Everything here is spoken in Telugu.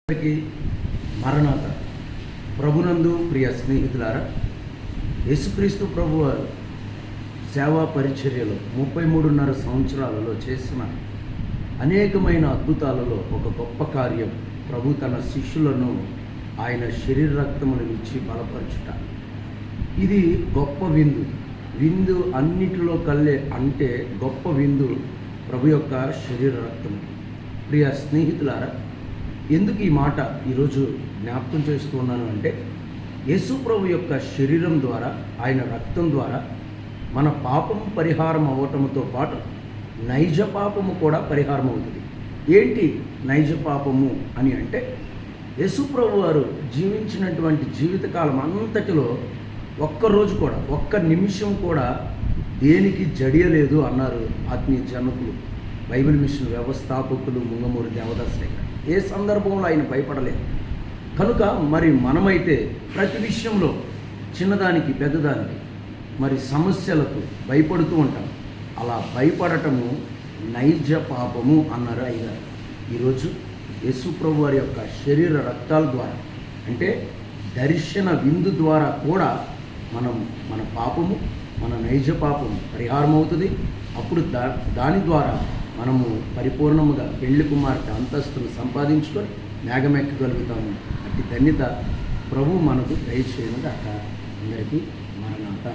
అందరికీ మరణాత. ప్రభునందు ప్రియ స్నేహితులారా, యేసుక్రీస్తు ప్రభువారు సేవా పరిచర్యలో 33.5 సంవత్సరాలలో చేసిన అనేకమైన అద్భుతాలలో ఒక గొప్ప కార్యం ప్రభు తన శిష్యులను ఆయన శరీర రక్తములను ఇచ్చి బలపరచుట. ఇది గొప్ప విందు అన్నిటిలో కల్లే అంటే గొప్ప విందు ప్రభు యొక్క శరీర రక్తము. ప్రియ స్నేహితులారా, ఎందుకు ఈ మాట ఈరోజు జ్ఞాపకం చేస్తూ ఉన్నాను అంటే, యేసు ప్రభు యొక్క శరీరం ద్వారా, ఆయన రక్తం ద్వారా మన పాపము పరిహారం అవ్వటంతో పాటు నైజ పాపము కూడా పరిహారం అవుతుంది. ఏంటి నైజ పాపము అని అంటే, యేసు ప్రభు వారు జీవించినటువంటి జీవితకాలం అంతటిలో ఒక్కరోజు కూడా, ఒక్క నిమిషం కూడా దేనికి జడియలేదు అన్నారు ఆత్మీయ జనకులు, బైబిల్ మిషన్ వ్యవస్థాపకులు ముంగమూరి దేవదాసయ్య గారు. ఏ సందర్భంలో ఆయన భయపడలేదు. కనుక మరి మనమైతే ప్రతి విషయంలో చిన్నదానికి పెద్దదానికి మరి సమస్యలకు భయపడుతూ ఉంటాం. అలా భయపడటము నైజ పాపము అన్నారు అయ్యగారు. ఈరోజు యేసు ప్రభు వారి యొక్క శరీర రక్తాల ద్వారా, అంటే దర్శన విందు ద్వారా కూడా మన పాపము, మన నైజ పాపము పరిహారం అవుతుంది. అప్పుడు దాని ద్వారా మనము పరిపూర్ణముగా పెళ్లి కుమార్తె అంతస్తును సంపాదించుకొని మేఘమెక్కగలుగుతాము. అట్టి ధన్యత ప్రభు మనకు దయచేయను గాక. అందరికీ మరణాత.